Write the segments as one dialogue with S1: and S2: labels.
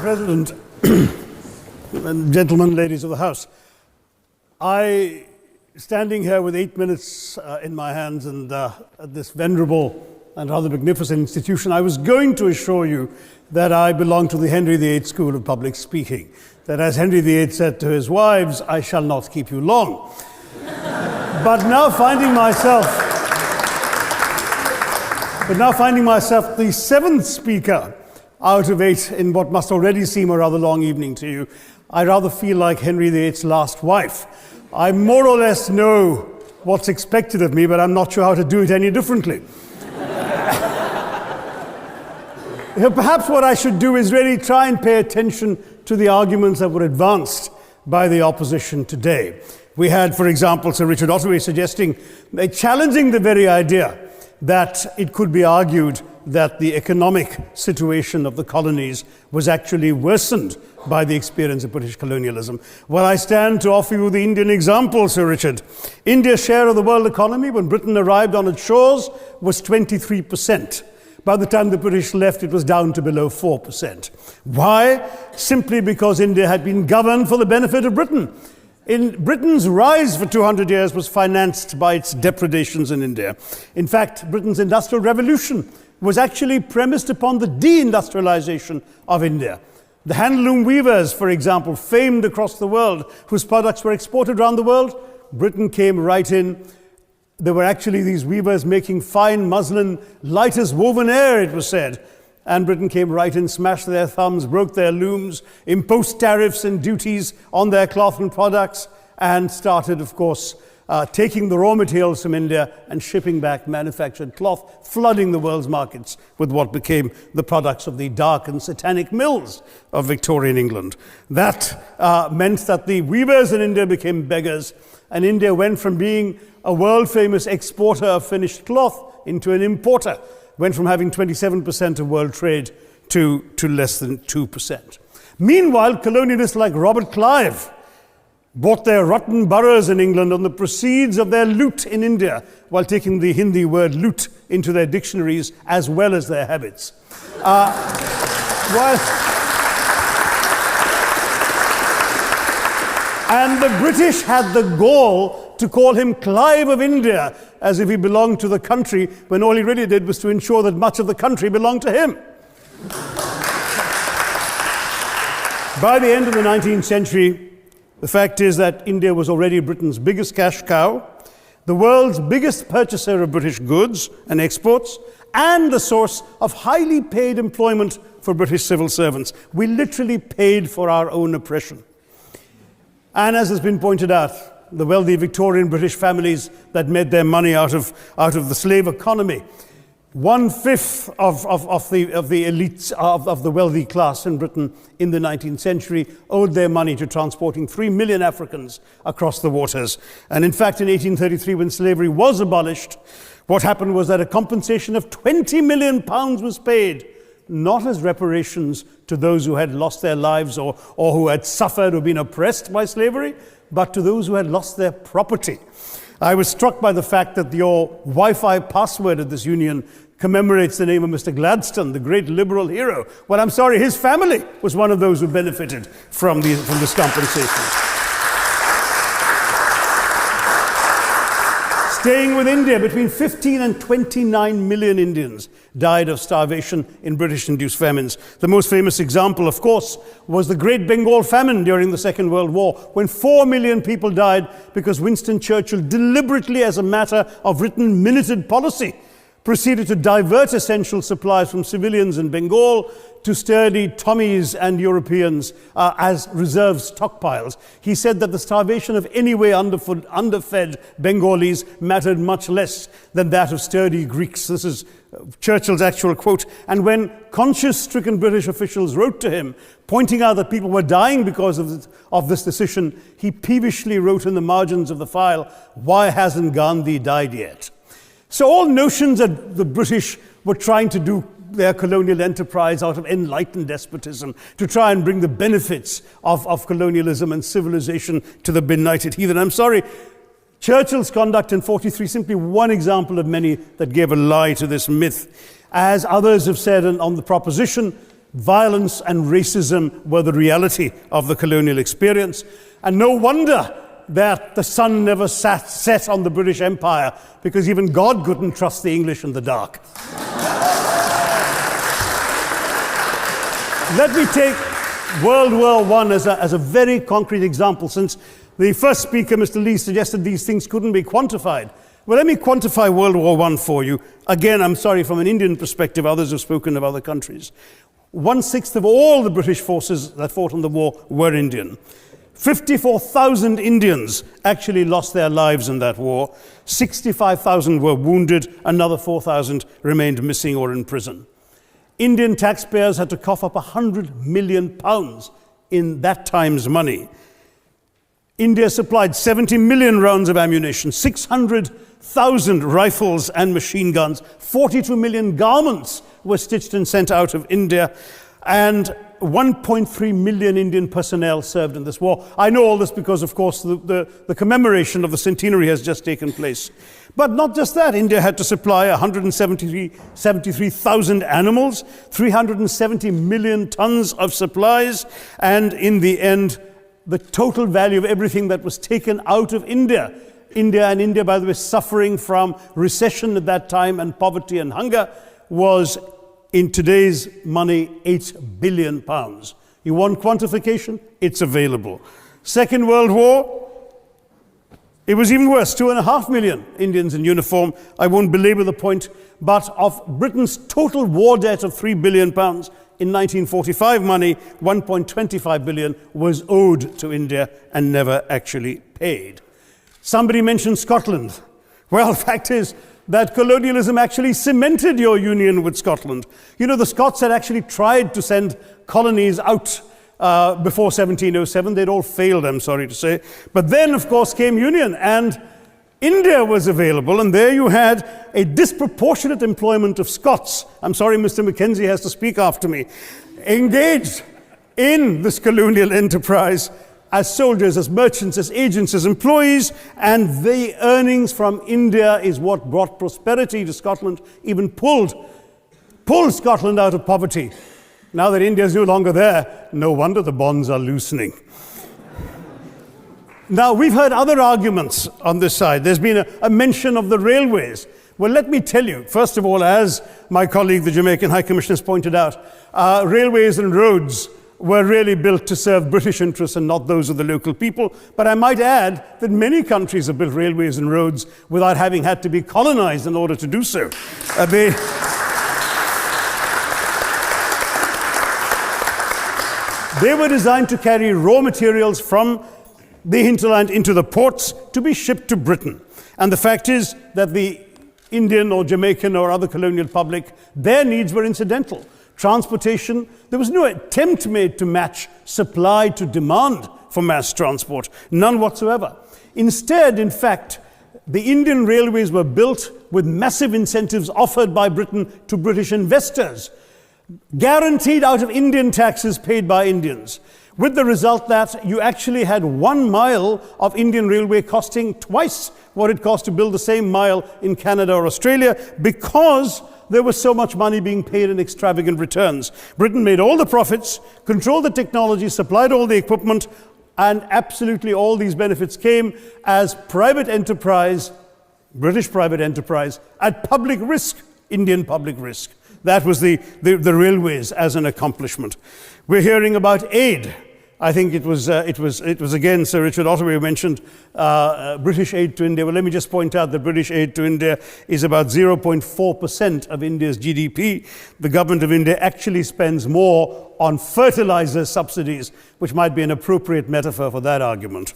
S1: President, and gentlemen, ladies of the House, standing here with 8 minutes in my hands and at this venerable and rather magnificent institution, I was going to assure you that I belong to the Henry VIII School of Public Speaking, that as Henry VIII said to his wives, I shall not keep you long. But now finding myself the seventh speaker out of 8 in what must already seem a rather long evening to you, I rather feel like Henry VIII's last wife. I more or less know what's expected of me, but I'm not sure how to do it any differently. Perhaps what I should do is really try and pay attention to the arguments that were advanced by the opposition today. We had, for example, Sir Richard Ottaway challenging the very idea that it could be argued that the economic situation of the colonies was actually worsened by the experience of British colonialism. Well, I stand to offer you the Indian example, Sir Richard. India's share of the world economy when Britain arrived on its shores was 23%. By the time the British left, it was down to below 4%. Why? Simply because India had been governed for the benefit of Britain. Britain's rise for 200 years was financed by its depredations in India. In fact, Britain's industrial revolution was actually premised upon the deindustrialization of India. The handloom weavers, for example, famed across the world, whose products were exported around the world, Britain came right in. There were actually these weavers making fine muslin, light as woven air, it was said. And Britain came right in, smashed their thumbs, broke their looms, imposed tariffs and duties on their cloth and products, and started, of course, taking the raw materials from India and shipping back manufactured cloth, flooding the world's markets with what became the products of the dark and satanic mills of Victorian England. That meant that the weavers in India became beggars, and India went from being a world-famous exporter of finished cloth into an importer, went from having 27% of world trade to less than 2%. Meanwhile, colonialists like Robert Clive bought their rotten boroughs in England on the proceeds of their loot in India, while taking the Hindi word loot into their dictionaries as well as their habits. And the British had the gall to call him Clive of India, as if he belonged to the country, when all he really did was to ensure that much of the country belonged to him. By the end of the 19th century, the fact is that India was already Britain's biggest cash cow, the world's biggest purchaser of British goods and exports, and the source of highly paid employment for British civil servants. We literally paid for our own oppression. And as has been pointed out, the wealthy Victorian British families that made their money out of the slave economy, 1/5 of the elites of the wealthy class in Britain in the 19th century owed their money to transporting 3 million Africans across the waters. And in fact, in 1833, when slavery was abolished, what happened was that a compensation of £20 million was paid, not as reparations to those who had lost their lives or who had suffered or been oppressed by slavery, but to those who had lost their property. I was struck by the fact that your Wi-Fi password at this union commemorates the name of Mr. Gladstone, the great liberal hero. Well, I'm sorry, his family was one of those who benefited from this compensation. Staying with India, between 15 and 29 million Indians died of starvation in British-induced famines. The most famous example, of course, was the Great Bengal Famine during the Second World War, when 4 million people died because Winston Churchill, deliberately as a matter of written minuted policy, proceeded to divert essential supplies from civilians in Bengal to sturdy Tommies and Europeans as reserve stockpiles. He said that the starvation of anyway underfed Bengalis mattered much less than that of sturdy Greeks. This is Churchill's actual quote. And when conscience-stricken British officials wrote to him, pointing out that people were dying because of this decision, he peevishly wrote in the margins of the file, "Why hasn't Gandhi died yet?" So all notions that the British were trying to do their colonial enterprise out of enlightened despotism, to try and bring the benefits of colonialism and civilization to the benighted heathen. I'm sorry, Churchill's conduct in 43, simply one example of many that gave a lie to this myth. As others have said on the proposition, Violence and racism were the reality of the colonial experience. And no wonder that the sun never set on the British Empire, because even God couldn't trust the English in the dark. Let me take World War I as a very concrete example, since the first speaker, Mr. Lee, suggested these things couldn't be quantified. Well, let me quantify World War I for you. Again, I'm sorry, from an Indian perspective, others have spoken of other countries. 1/6 of all the British forces that fought in the war were Indian. 54,000 Indians actually lost their lives in that war. 65,000 were wounded. Another 4,000 remained missing or in prison. Indian taxpayers had to cough up £100 million in that time's money. India supplied 70 million rounds of ammunition, 600,000 rifles and machine guns, 42 million garments were stitched and sent out of India, and 1.3 million Indian personnel served in this war. I know all this because, of course, the commemoration of the centenary has just taken place. But not just that, India had to supply 173,000 animals, 370 million tons of supplies, and in the end, the total value of everything that was taken out of India. India, by the way, suffering from recession at that time and poverty and hunger, was, in today's money, £8 billion. You want quantification? It's available. Second World War, it was even worse, 2.5 million Indians in uniform. I won't belabor the point, but of Britain's total war debt of £3 billion, in 1945 money, 1.25 billion was owed to India and never actually paid. Somebody mentioned Scotland. Well, the fact is that colonialism actually cemented your union with Scotland. You know, the Scots had actually tried to send colonies out before 1707. They'd all failed, I'm sorry to say. But then, of course, came union, and India was available, and there you had a disproportionate employment of Scots. I'm sorry, Mr. Mackenzie has to speak after me. Engaged in this colonial enterprise as soldiers, as merchants, as agents, as employees, and the earnings from India is what brought prosperity to Scotland, even pulled Scotland out of poverty. Now that India is no longer there, no wonder the bonds are loosening. Now, we've heard other arguments on this side. There's been a mention of the railways. Well, let me tell you, first of all, as my colleague, the Jamaican High Commissioner, has pointed out, railways and roads were really built to serve British interests and not those of the local people. But I might add that many countries have built railways and roads without having had to be colonized in order to do so. They were designed to carry raw materials from the hinterland into the ports to be shipped to Britain. And the fact is that the Indian or Jamaican or other colonial public, their needs were incidental. Transportation, there was no attempt made to match supply to demand for mass transport, none whatsoever. Instead, in fact, the Indian railways were built with massive incentives offered by Britain to British investors, guaranteed out of Indian taxes paid by Indians, with the result that you actually had 1 mile of Indian railway costing twice what it cost to build the same mile in Canada or Australia, because there was so much money being paid in extravagant returns. Britain made all the profits, controlled the technology, supplied all the equipment, and absolutely all these benefits came as private enterprise, British private enterprise, at public risk, Indian public risk. That was the railways as an accomplishment. We're hearing about aid. I think it was again Sir Richard Ottaway who mentioned British aid to India. Well, let me just point out that British aid to India is about 0.4% of India's GDP. The government of India actually spends more on fertilizer subsidies, which might be an appropriate metaphor for that argument.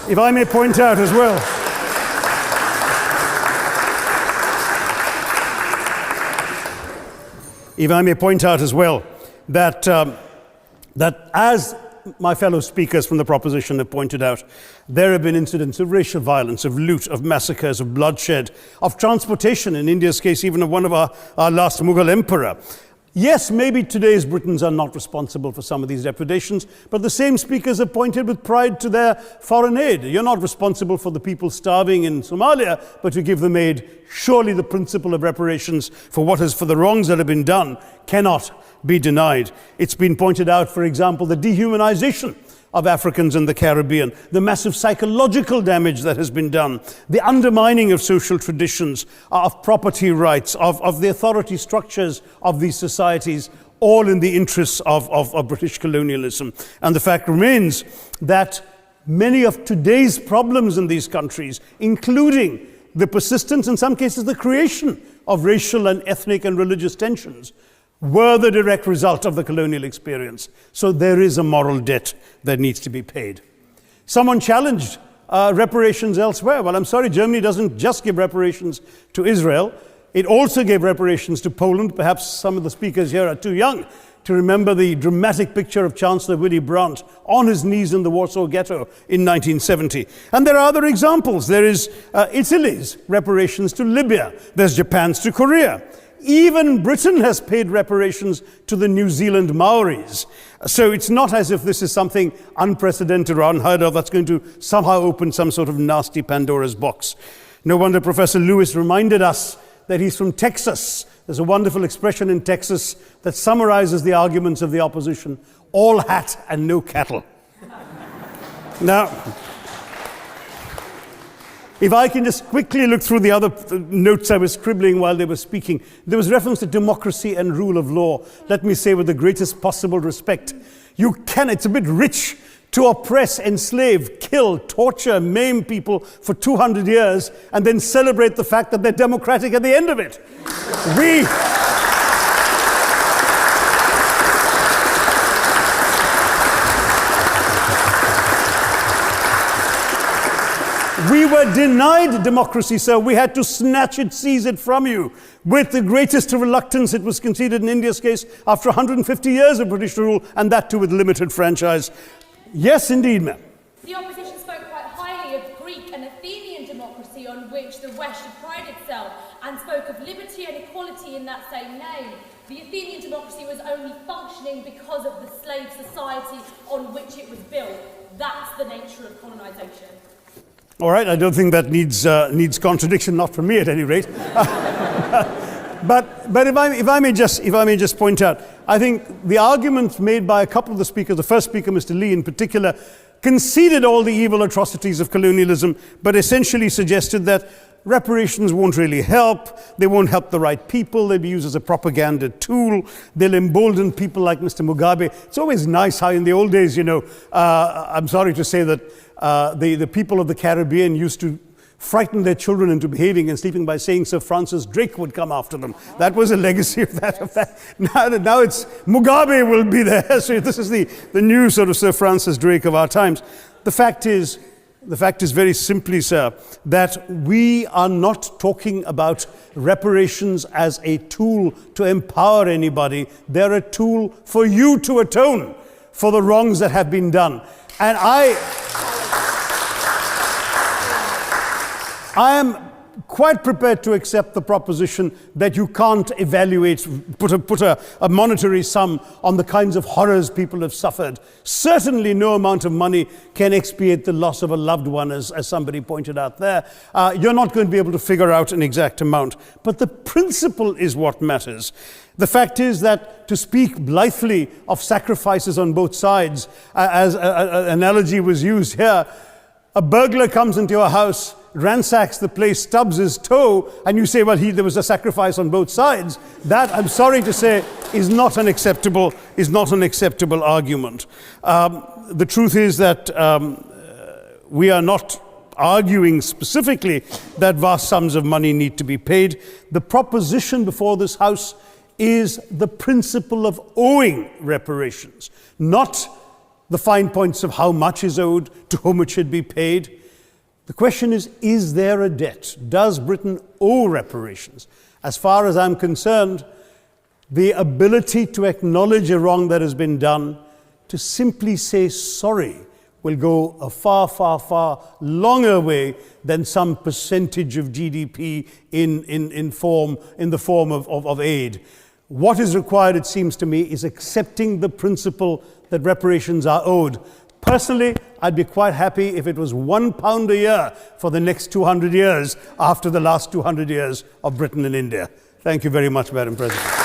S1: If I may point out as well, that as my fellow speakers from the proposition have pointed out, there have been incidents of racial violence, of loot, of massacres, of bloodshed, of transportation, in India's case, even of one of our last Mughal emperor. Yes, maybe today's Britons are not responsible for some of these depredations, but the same speakers have pointed with pride to their foreign aid. You're not responsible for the people starving in Somalia, but you give them aid. Surely the principle of reparations for the wrongs that have been done cannot be denied. It's been pointed out, for example, the dehumanization of Africans in the Caribbean, the massive psychological damage that has been done, the undermining of social traditions, of property rights, of the authority structures of these societies, all in the interests of British colonialism. And the fact remains that many of today's problems in these countries, including the persistence, in some cases the creation of racial and ethnic and religious tensions, were the direct result of the colonial experience. So there is a moral debt that needs to be paid. Someone challenged reparations elsewhere. Well, I'm sorry, Germany doesn't just give reparations to Israel. It also gave reparations to Poland. Perhaps some of the speakers here are too young to remember the dramatic picture of Chancellor Willy Brandt on his knees in the Warsaw Ghetto in 1970. And there are other examples. There is Italy's reparations to Libya. There's Japan's to Korea. Even Britain has paid reparations to the New Zealand Maoris. So it's not as if this is something unprecedented or unheard of that's going to somehow open some sort of nasty Pandora's box. No wonder Professor Lewis reminded us that he's from Texas. There's a wonderful expression in Texas that summarizes the arguments of the opposition: all hat and no cattle. Now, if I can just quickly look through the other notes I was scribbling while they were speaking, there was reference to democracy and rule of law. Let me say with the greatest possible respect, it's a bit rich to oppress, enslave, kill, torture, maim people for 200 years and then celebrate the fact that they're democratic at the end of it. We were denied democracy, sir. We had to snatch it, seize it from you. With the greatest reluctance, it was conceded in India's case after 150 years of British rule, and that too with limited franchise. Yes, indeed, ma'am.
S2: The opposition spoke quite highly of Greek and Athenian democracy on which the West should pride itself, and spoke of liberty and equality in that same name. The Athenian democracy was only functioning because of the slave society on which it was built. That's the nature of colonisation.
S1: All right, I don't think that needs contradiction, not from me at any rate. But if I may just point out, I think the arguments made by a couple of the speakers, the first speaker, Mr. Lee in particular, conceded all the evil atrocities of colonialism, but essentially suggested that reparations won't really help. They won't help the right people. They'll be used as a propaganda tool. They'll embolden people like Mr. Mugabe. It's always nice how in the old days, I'm sorry to say that the people of the Caribbean used to frighten their children into behaving and sleeping by saying Sir Francis Drake would come after them. That was a legacy of that. Now it's Mugabe will be there. So this is the new sort of Sir Francis Drake of our times. The fact is very simply, sir, that we are not talking about reparations as a tool to empower anybody. They're a tool for you to atone for the wrongs that have been done. And I am quite prepared to accept the proposition that you can't put a monetary sum on the kinds of horrors people have suffered. Certainly no amount of money can expiate the loss of a loved one, as somebody pointed out there. You're not going to be able to figure out an exact amount. But the principle is what matters. The fact is that to speak blithely of sacrifices on both sides, as an analogy was used here, a burglar comes into your house, ransacks the place, stubs his toe, and you say, well, there was a sacrifice on both sides. That, I'm sorry to say, is not an acceptable argument. The truth is that we are not arguing specifically that vast sums of money need to be paid. The proposition before this House is the principle of owing reparations, not the fine points of how much is owed, to whom it should be paid. The question is there a debt? Does Britain owe reparations? As far as I'm concerned, the ability to acknowledge a wrong that has been done, to simply say sorry, will go a far, far, far longer way than some percentage of GDP in the form of aid. What is required, it seems to me, is accepting the principle that reparations are owed. Personally, I'd be quite happy if it was £1 a year for the next 200 years after the last 200 years of Britain and India. Thank you very much, Madam President.